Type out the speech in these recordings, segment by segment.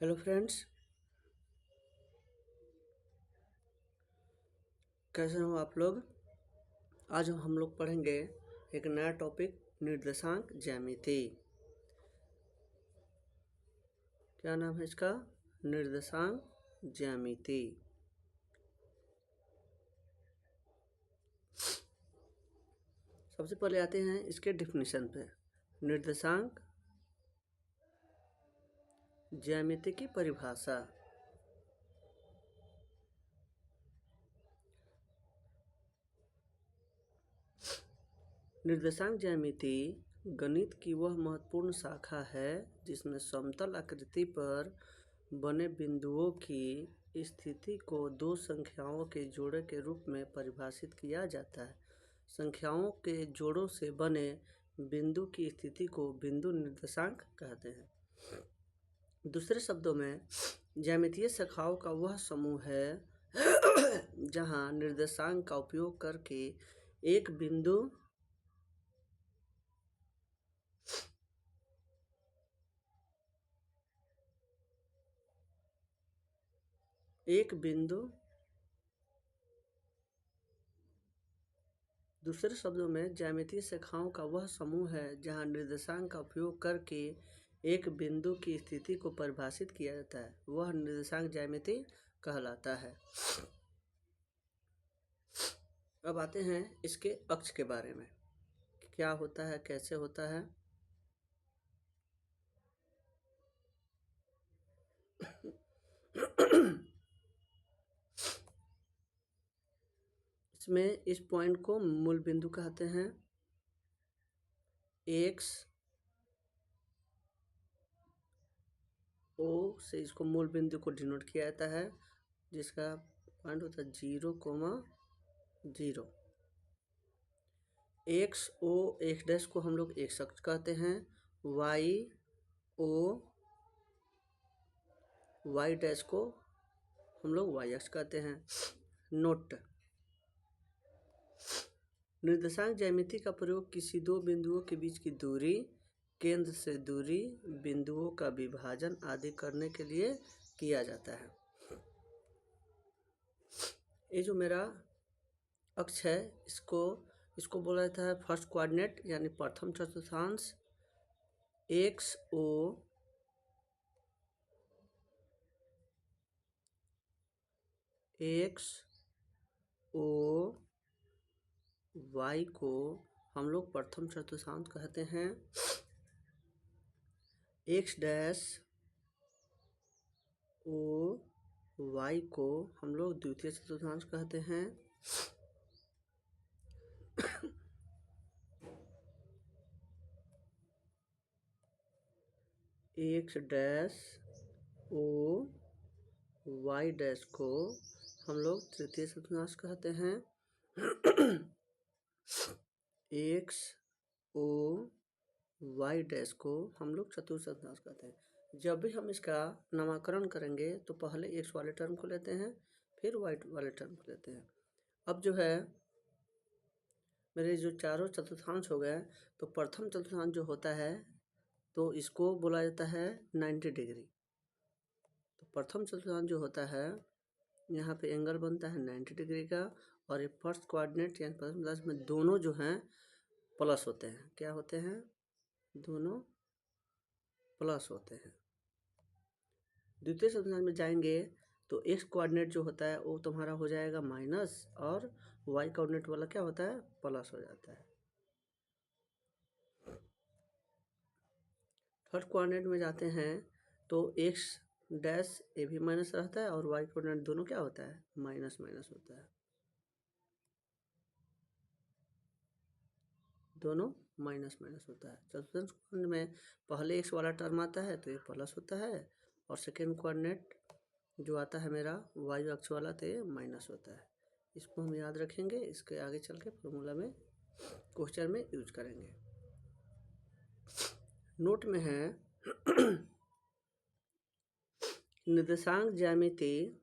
Hello friends, कैसे हो आप लोग। आज हम लोग पढ़ेंगे एक नया टॉपिक, निर्देशांक ज्यामिति। क्या नाम है इसका? निर्देशांक ज्यामिति। सबसे पहले आते हैं इसके डिफिनीशन पे। निर्देशांक ज्यामिति की परिभाषा। निर्देशांक ज्यामिति गणित की वह महत्वपूर्ण शाखा है जिसमें समतल आकृति पर बने बिंदुओं की स्थिति को दो संख्याओं के जोड़े के रूप में परिभाषित किया जाता है। संख्याओं के जोड़ों से बने बिंदु की स्थिति को बिंदु निर्देशांक कहते हैं। दूसरे शब्दों में, ज्यामितीय शाखाओं का वह समूह है जहां निर्देशांक का उपयोग करके एक बिंदु दूसरे शब्दों में, ज्यामितीय शाखाओं का वह समूह है जहां निर्देशांक का उपयोग करके एक बिंदु की स्थिति को परिभाषित किया जाता है, वह निर्देशांक ज्यामिति कहलाता है। अब आते हैं इसके अक्ष के बारे में, क्या होता है, कैसे होता है। इसमें इस पॉइंट को मूल बिंदु कहते हैं। एक्स ओ से इसको मूल बिंदु को डिनोट किया जाता है, जिसका पॉइंट होता है 0,0। एक्स ओ एक्स डैश को हम लोग एक्स अक्ष कहते हैं। वाई ओ वाई डैश को हम लोग वाई अक्ष कहते हैं। नोट: निर्देशांक ज्यामिति का प्रयोग किसी दो बिंदुओं के बीच की दूरी, केंद्र से दूरी, बिंदुओं का विभाजन आदि करने के लिए किया जाता है। ये जो मेरा अक्ष है, इसको बोला जाता है फर्स्ट कोऑर्डिनेट यानी प्रथम चतुर्थांश। एक्स ओ वाई को हम लोग प्रथम चतुर्थांश कहते हैं। एक्स डैश ओ वाई को हम लोग द्वितीय चतुर्थांश कहते हैं। X dash O Y dash को हम लोग तृतीय चतुर्थांश कहते हैं। एक्स ओ वाई डैश को हम लोग चतुर्थ चतुर्थांश कहते हैं। जब भी हम इसका नामकरण करेंगे तो पहले एक्स वाले टर्म को लेते हैं, फिर वाई वाले टर्म को लेते हैं। अब जो है मेरे जो चारों चतुर्थांश हो गए, तो प्रथम चतुर्थांश जो होता है तो इसको बोला जाता है 90 डिग्री। तो प्रथम चतुर्थांश जो होता है, यहाँ पे एंगल बनता है 90 डिग्री का, और ये फर्स्ट कोऑर्डिनेट यानी प्रथम चतुर्थांश में दोनों जो हैं प्लस होते हैं। क्या होते हैं? दोनों प्लस होते हैं। द्वितीय चतुर्थांश में जाएंगे तो एक्स कोऑर्डिनेट जो होता है वो तुम्हारा हो जाएगा माइनस, और वाई कोऑर्डिनेट वाला क्या होता है? प्लस हो जाता है। थर्ड कोऑर्डिनेट में जाते हैं तो एक्स डैश ए भी माइनस रहता है, और वाई कोऑर्डिनेट दोनों क्या होता है? माइनस माइनस होता है। दोनों माइनस माइनस होता है। चतुर्थांश कोऑर्डिनेट में पहले एक्स वाला टर्म आता है तो ये प्लस होता है, और सेकेंड कोऑर्डिनेट जो आता है मेरा वाई अक्ष वाला तो ये माइनस होता है। इसको हम याद रखेंगे, इसके आगे चल के फॉर्मूला में क्वेश्चन में यूज करेंगे। नोट में है निर्देशांक ज्यामिति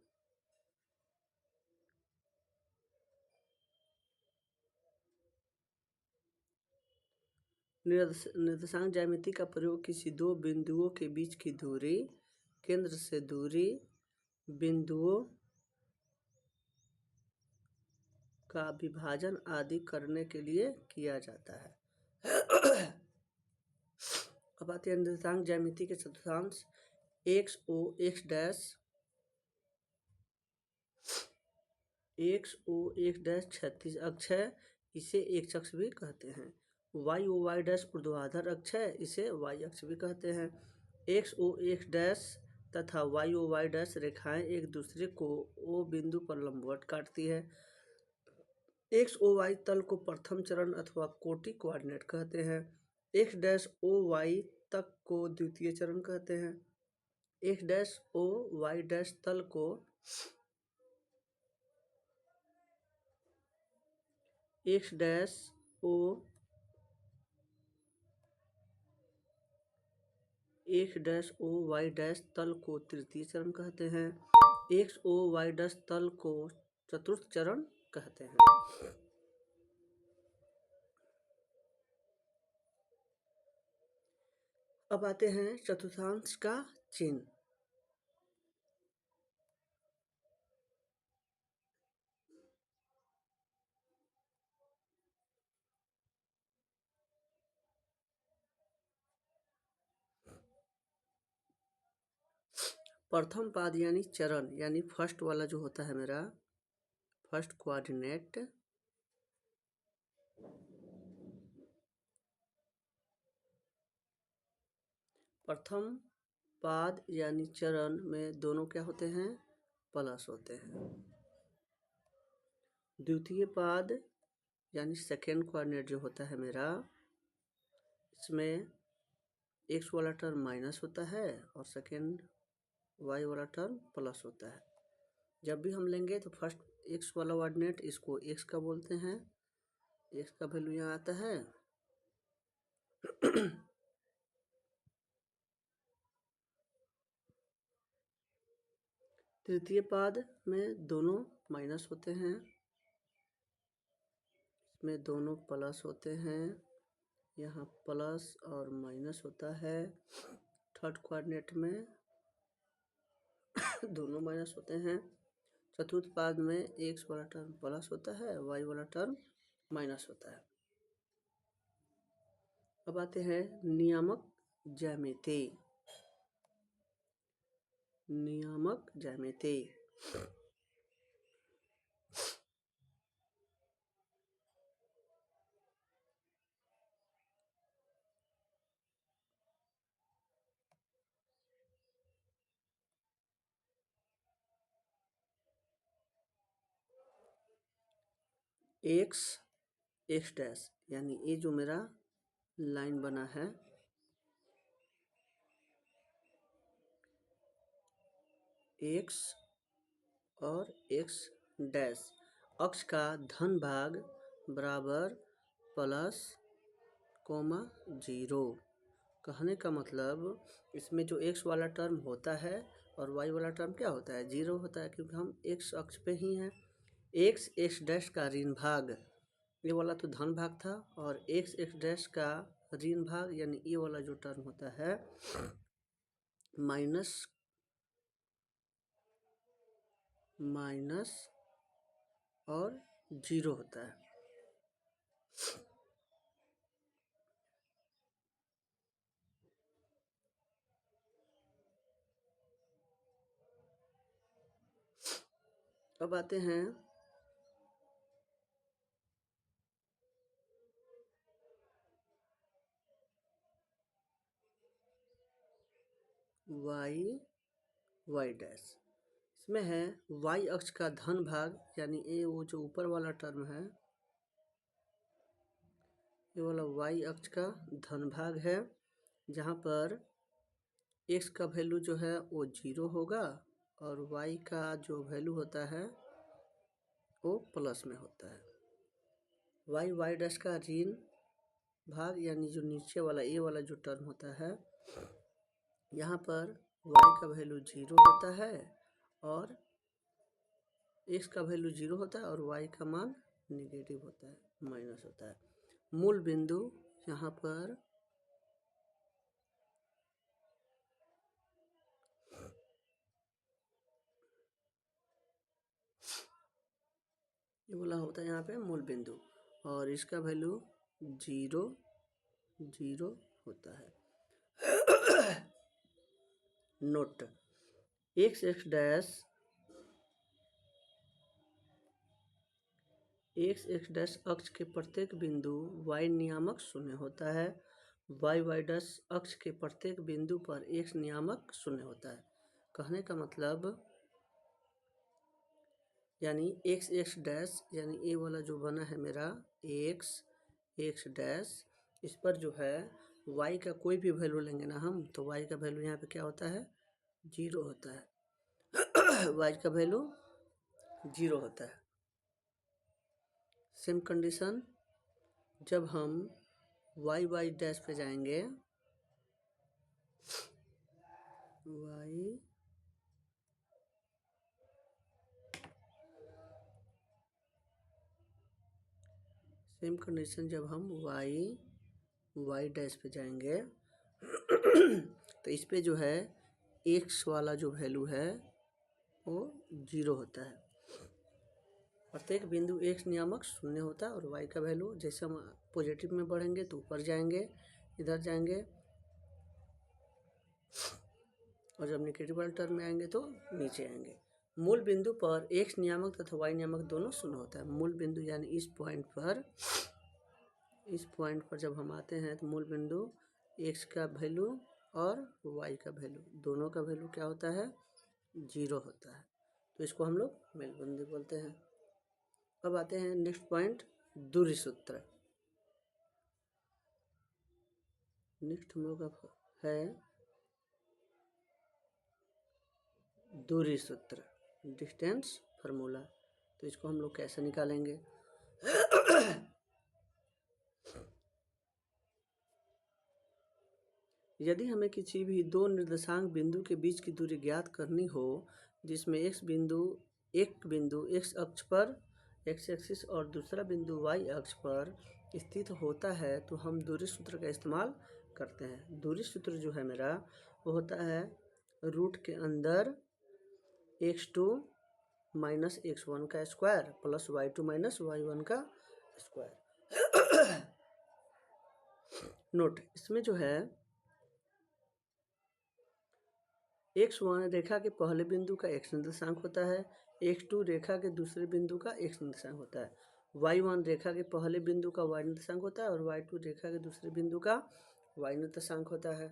निर्देशांक ज्यामिति का प्रयोग किसी दो बिंदुओं के बीच की दूरी, केंद्र से दूरी बिंदुओं का विभाजन आदि करने के लिए किया जाता है। अब आते हैं निर्देशांक ज्यामिति के चतुर्थांश। एक्स ओ एक्स डैश क्षैतिज अक्ष है, इसे एक्स अक्ष भी कहते हैं। वाई ओ वाई डैश ऊर्ध्वाधर अक्ष है, इसे वाई अक्ष भी कहते हैं। एक्स ओ एक्स डैश तथा वाई ओ वाई डैश रेखाएं एक दूसरे को ओ बिंदु पर लंबवत काटती है। एक्स ओ वाई तल को प्रथम चरण अथवा कोटि कोऑर्डिनेट कहते हैं। एक्स डैश ओ वाई तक को द्वितीय चरण कहते हैं। X dash O Y dash तल को X dash O Y dash तल को तृतीय चरण कहते हैं। एक्स ओ वाई डैश तल को चतुर्थ चरण कहते हैं। अब आते हैं चतुर्थांश का चिन्ह। प्रथम पाद यानी चरण यानी फर्स्ट वाला जो होता है मेरा फर्स्ट कोऑर्डिनेट, प्रथम पाद यानी चरण में दोनों क्या होते हैं, प्लस होते हैं। द्वितीय पाद यानी सेकेंड कोऑर्डिनेट जो होता है मेरा, इसमें एक्स वाला टर्म माइनस होता है और सेकेंड वाई वाला टर्म प्लस होता है। जब भी हम लेंगे तो फर्स्ट एक्स वाला कोऑर्डिनेट इसको एक्स का बोलते हैं, एक्स का वैल्यू यहाँ आता है। तृतीय पाद में दोनों माइनस होते हैं, इसमें दोनों प्लस होते हैं, यहाँ प्लस और माइनस होता है। थर्ड कोऑर्डिनेट में दोनों माइनस होते हैं। चतुर्थ पाद में एक्स वाला टर्म प्लस होता है, वाई वाला टर्म माइनस होता है। अब आते हैं नियामक ज्यामिति। नियामक ज्यामिति एक्स एक्स डैश यानी ये जो मेरा लाइन बना है, एक्स और एक्स डैश अक्ष का धन भाग बराबर प्लस कोमा 0। कहने का मतलब इसमें जो एक्स वाला टर्म होता है और वाई वाला टर्म क्या होता है, 0 होता है, क्योंकि हम एक्स अक्ष पे ही हैं। एक्स एक्स डैश का ऋण भाग, ये वाला तो धन भाग था, और एक्स एक्स डैश का ऋण भाग यानी ये वाला जो टर्म होता है माइनस और 0 होता है। अब आते हैं वाई वाई डैश। इसमें है वाई अक्ष का धन भाग यानी ये वो जो ऊपर वाला टर्म है, ये वाला वाई अक्ष का धन भाग है, जहाँ पर एक्स का वैल्यू जो है वो 0 होगा और वाई का जो वैल्यू होता है वो प्लस में होता है। वाई वाई डैश का ऋण भाग यानी जो नीचे वाला ये वाला जो टर्म होता है, यहाँ पर y का वैल्यू 0 होता है और x का वैल्यू 0 होता है और y का मान नेगेटिव होता है, माइनस होता है। मूल बिंदु यहाँ पर ये बोला होता है यहाँ पे मूल बिंदु, और इसका वैल्यू 0 0 होता है। नोट, एक्स एक्स डैश अक्ष के प्रत्येक बिंदु y नियामक शून्य होता है। y डैश अक्ष के प्रत्येक बिंदु पर x नियामक शून्य होता है। कहने का मतलब यानी एक्स एक्स डैश यानी ये वाला जो बना है मेरा एक्स एक्स डैश, इस पर जो है y का कोई भी वैल्यू लेंगे ना हम, तो y का वैल्यू यहाँ पे क्या होता है 0 होता है। y का वैल्यू 0 होता है। सेम कंडीशन जब हम y डैश पे जाएंगे, y सेम कंडीशन जब हम y डैश पे जाएंगे तो इस पे जो है x वाला जो वैल्यू है वो 0 होता है। प्रत्येक बिंदु x नियामक शून्य होता है और y का वैल्यू जैसे हम पॉजिटिव में बढ़ेंगे तो ऊपर जाएंगे, इधर जाएंगे, और जब नेगेटिव वाले टर्म में आएंगे तो नीचे आएंगे। मूल बिंदु पर x नियामक तथा y नियामक दोनों शून्य होता है। मूल बिंदु यानी इस पॉइंट पर जब हम आते हैं तो मूल बिंदु x का वैल्यू और y का वैल्यू दोनों का वैल्यू क्या होता है 0 होता है, तो इसको हम लोग मूल बिंदु बोलते हैं। अब आते हैं नेक्स्ट पॉइंट, दूरी सूत्र। नेक्स्ट हम लोग का है दूरी सूत्र, डिस्टेंस फार्मूला। तो इसको हम लोग कैसे निकालेंगे? यदि हमें किसी भी दो निर्देशांक बिंदु के बीच की दूरी ज्ञात करनी हो, जिसमें एक बिंदु x अक्ष पर x एक्सिस और दूसरा बिंदु y अक्ष पर स्थित होता है, तो हम दूरी सूत्र का इस्तेमाल करते हैं। दूरी सूत्र जो है मेरा वो होता है रूट के अंदर x2 माइनस x1 का square plus y2 minus y1 का स्क्वायर। नोट, इसमें जो है x1 रेखा के पहले बिंदु का x निर्देशांक होता है, x2 रेखा के दूसरे बिंदु का x निर्देशांक होता है, y1 रेखा के पहले बिंदु का y निर्देशांक होता है और y2 रेखा के दूसरे बिंदु का y निर्देशांक होता है।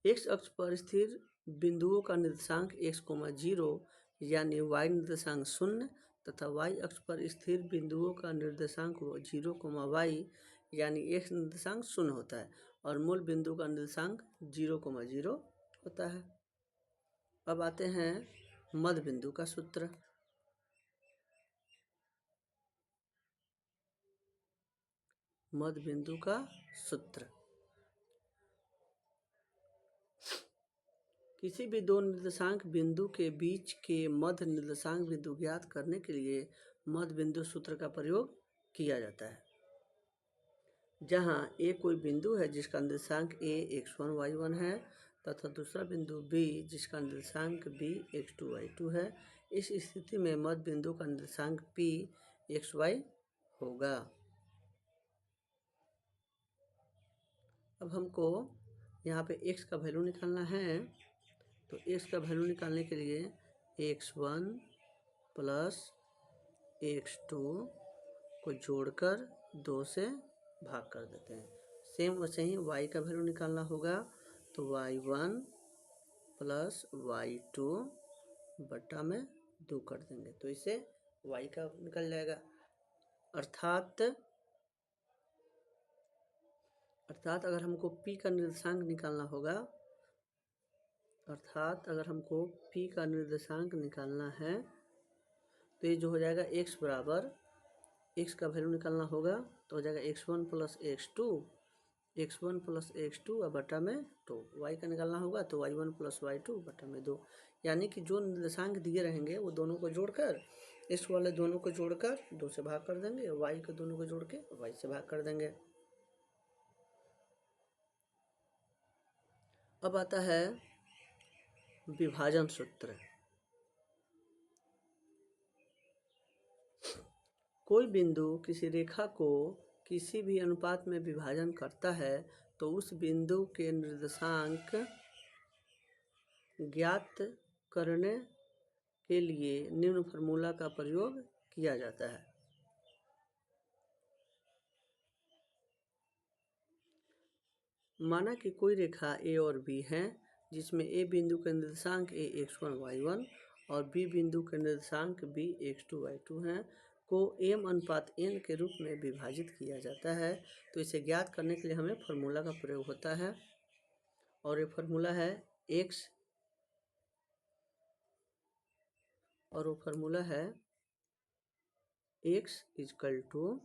x अक्ष पर स्थिर बिंदुओं का निर्देशांक x, 0 यानी y निर्देशांक 0 तथा y अक्ष पर स्थिर बिंदुओं का निर्देशांक 0, y यानी x निर्देशांक 0 होता है और मूल बिंदु का निर्देशांक 0, 0 होता है। अब आते हैं मध्य बिंदु का सूत्र। मध्य बिंदु का सूत्र, किसी भी दो निर्देशांक बिंदु के बीच के मध्य निर्देशांक बिंदु ज्ञात करने के लिए मध्य बिंदु सूत्र का प्रयोग किया जाता है। जहां a कोई बिंदु है जिसका निर्देशांक a x1 y1 है तथा दूसरा बिंदु b जिसका निर्देशांक b x2 y2 है, इस स्थिति में मध्य बिंदु का निर्देशांक p xy होगा। अब हमको यहाँ पे x का वैल्यू निकालना है, तो x का वैल्यू निकालने के लिए x1 प्लस x2 को जोड़कर 2 से भाग कर देते हैं। सेम वैसे ही y का वैल्यू निकालना होगा, तो y1 प्लस y2 बटा में 2 कर देंगे, तो इसे y का निकल जाएगा। अर्थात अगर हमको p का निर्देशांक निकालना होगा, है तो ये जो हो जाएगा x बराबर, x का वैल्यू निकालना होगा तो हो जाएगा x1 प्लस x2 और बटा में 2। y का निकालना होगा तो y1 प्लस y2 बटा में 2। यानी कि जो निर्देशांक दिए रहेंगे वो दोनों को जोड़कर x वाले दोनों को जोड़कर 2 से भाग कर देंगे, y के दोनों को जोड़ के y से भाग कर देंगे। अब आता है विभाजन सूत्र। कोई बिंदु किसी रेखा को किसी भी अनुपात में विभाजन करता है तो उस बिंदु के निर्देशांक ज्ञात करने के लिए निम्न फार्मूला का प्रयोग किया जाता है। माना कि कोई रेखा ए और बी है जिसमें ए बिंदु का निर्देशांक ए x1 y1 और बी बिंदु का निर्देशांक बी x2 y2 हैं, को m अनुपात n के रूप में विभाजित किया जाता है। तो इसे ज्ञात करने के लिए हमें फार्मूला का प्रयोग होता है और ये फार्मूला है x, और वो फार्मूला है x इजकल टू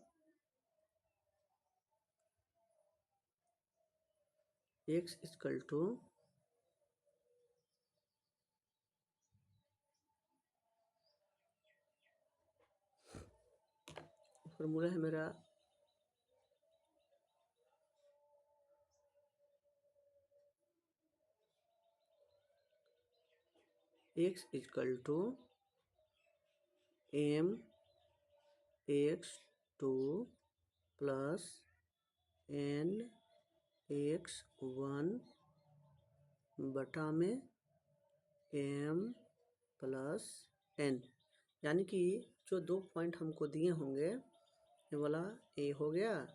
फार्मूला है मेरा x equal to m x2 plus n x1 बटा में m प्लस n, यानी कि जो दो पॉइंट हमको दिए होंगे, ये वाला a हो गया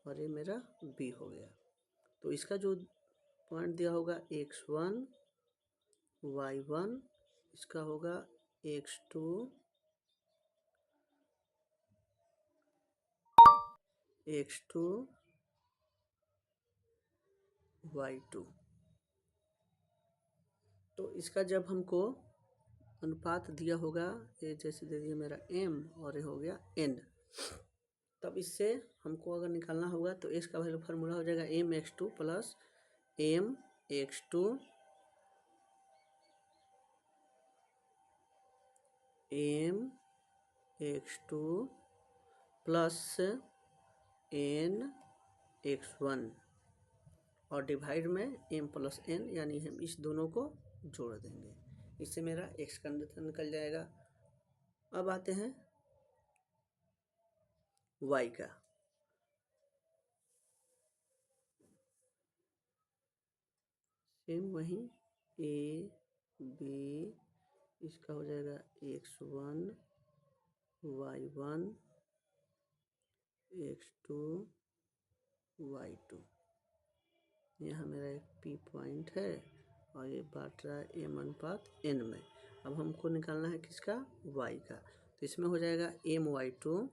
और ये मेरा b हो गया। तो इसका जो पॉइंट दिया होगा x1 y1, इसका होगा x2 y2। तो इसका जब हमको अनुपात दिया होगा, ये जैसे दे दिया मेरा m और ये हो गया n, तब इससे हमको अगर निकालना होगा तो इसका वैल्यू फार्मूला हो जाएगा m x2 plus m x2 m x2 plus n x1 और डिवाइड में m प्लस n, यानी हम इस दोनों को जोड़ देंगे, इससे मेरा x का निकल जाएगा। अब आते हैं y का। सेम वही a b, इसका हो जाएगा x1 y1 x2 y2। यहाँ मेरा एक p पॉइंट है और ये बांट रहा है m अनुपात n में। अब हमको निकालना है किसका, y का। तो इसमें हो जाएगा m y2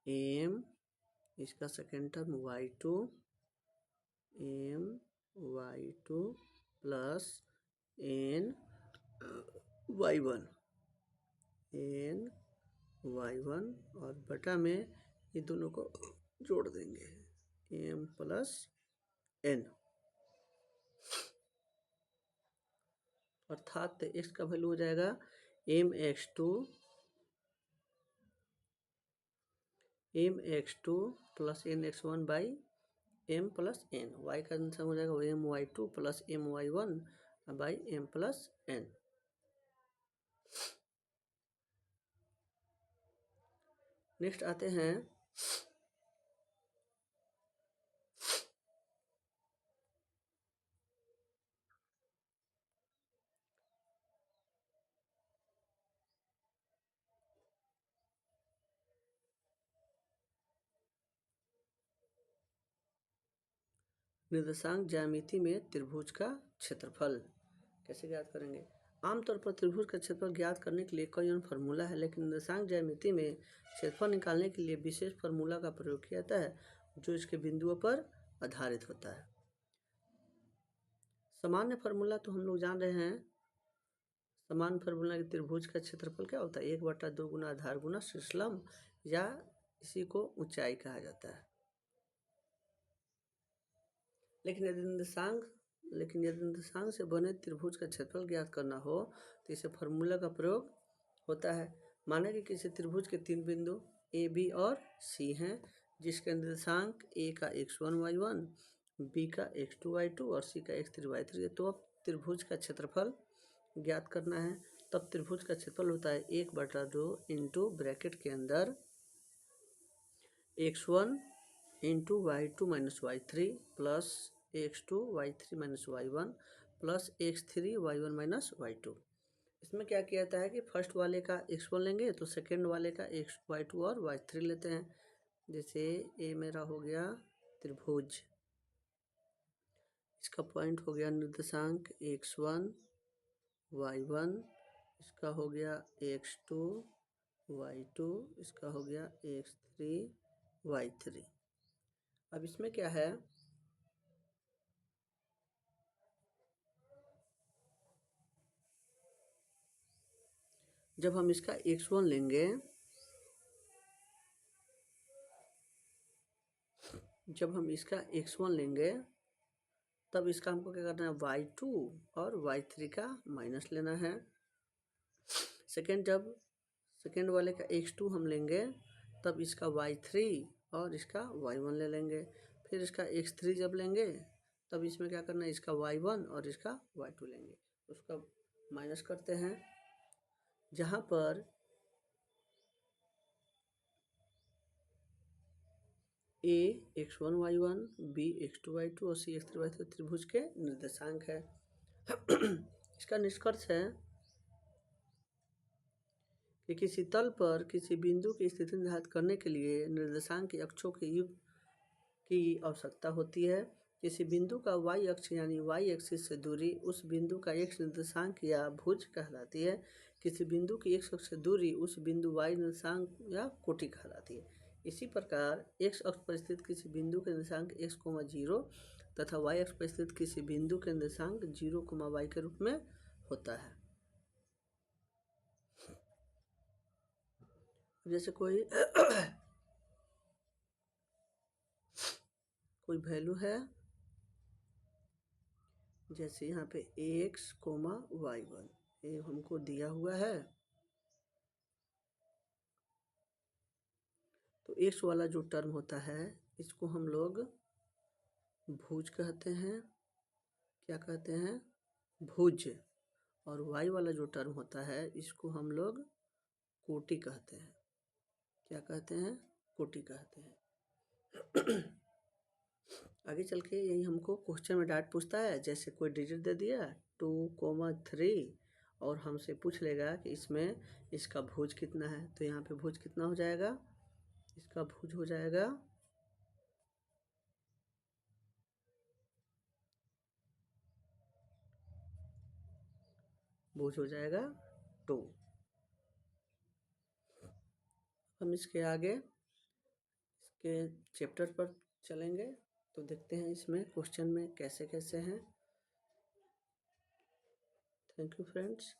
m, इसका second term y2 m y2 plus n y1 और बटा में ये दोनों को जोड़ देंगे m प्लस n, अर्थात x का वैल्यू हो जाएगा m x2 plus n x1 by m plus n। y का आंसर हो जाएगा m y2 plus m y1 by m plus n। Next आते हैं निर्देशांक ज्यामिति में त्रिभुज का क्षेत्रफल। कैसे ज्ञात करेंगे? आमतौर पर त्रिभुज का क्षेत्रफल ज्ञात करने के लिए कई अन्य फार्मूला है, लेकिन निर्देशांक ज्यामिति में क्षेत्रफल निकालने के लिए विशेष फार्मूला का प्रयोग किया जाता है जो इसके बिंदुओं पर आधारित होता है। सामान्य फार्मूला तो हम लोग जान रहे हैं। सामान्य फार्मूला के त्रिभुज का क्षेत्रफल क्या होता है, 1/2 गुना आधार गुना शीर्षलंब, या इसी को ऊंचाई कहा जाता है। लेकिन यदि निर्देशांक से बने त्रिभुज का क्षेत्रफल ज्ञात करना हो तो इसे फार्मूला का प्रयोग होता है। माना कि किसी त्रिभुज के 3 बिंदु a b और c हैं, जिसके निर्देशांक a का x1 y1 बी का x2y2 और सी का x3y3। तो अब त्रिभुज का क्षेत्रफल ज्ञात करना है। तब त्रिभुज का क्षेत्रफल होता है 1/2 इंटू ब्रैकेट के अंदर x1 into y2 minus y3 plus x2 y3 minus y1 plus x3 y1 minus y2। इसमें क्या किया जाता है कि फर्स्ट वाले का x1 लेंगे तो सेकेंड वाले का y2 और y3 लेते हैं। जैसे ये मेरा हो गया त्रिभुज, इसका पॉइंट हो गया निर्देशांक x1 y1, इसका हो गया x2 y2, इसका हो गया x3 y3। अब इसमें क्या है, जब हम इसका x1 लेंगे, तब इसका हमको क्या करना है, y2 और y3 का माइनस लेना है। सेकेंड वाले का x2 हम लेंगे, तब इसका y3 और इसका y1 ले लेंगे। फिर इसका x3 जब लेंगे, तब इसमें क्या करना है, इसका y1 और इसका y2 लेंगे, उसका माइनस करते हैं। जहाँ पर a x1 y1, b x2 y2 और c x3 y3 त्रिभुज के निर्देशांक है। इसका निष्कर्ष है कि किसी तल पर किसी बिंदु की स्थिति निर्धारित करने के लिए निर्देशांक के अक्षों के युग की आवश्यकता होती है। किसी बिंदु का y अक्ष यानी y एक्सिस से दूरी उस बिंदु का x निर्देशांक या भुज कहलाती है। किसी बिंदु की x अक्ष से दूरी उस बिंदु y निर्देशांक या कोटि कहलाती है। इसी प्रकार x अक्ष पर स्थित किसी बिंदु के निर्देशांक x, 0 तथा y अक्ष पर स्थित किसी बिंदु के निर्देशांक 0, y के रूप में होता है। जैसे कोई वैल्यू है, जैसे यहाँ पे x, y1 ये हमको दिया हुआ है, तो x वाला जो टर्म होता है इसको हम लोग भुज कहते हैं। क्या कहते हैं, भुज। और y वाला जो टर्म होता है इसको हम लोग कोटि कहते हैं। क्या कहते हैं, कोटि कहते हैं। आगे चल के यही हमको क्वेश्चन में डायरेक्ट पूछता है, जैसे कोई डिजिट दे दिया 2, 3 और हमसे पूछ लेगा कि इसमें इसका भुज कितना है। तो यहाँ पे भुज कितना हो जाएगा, इसका भुज हो जाएगा 2। हम इसके आगे इसके चैप्टर पर चलेंगे तो देखते हैं इसमें क्वेश्चन में कैसे कैसे हैं। Thank you friends.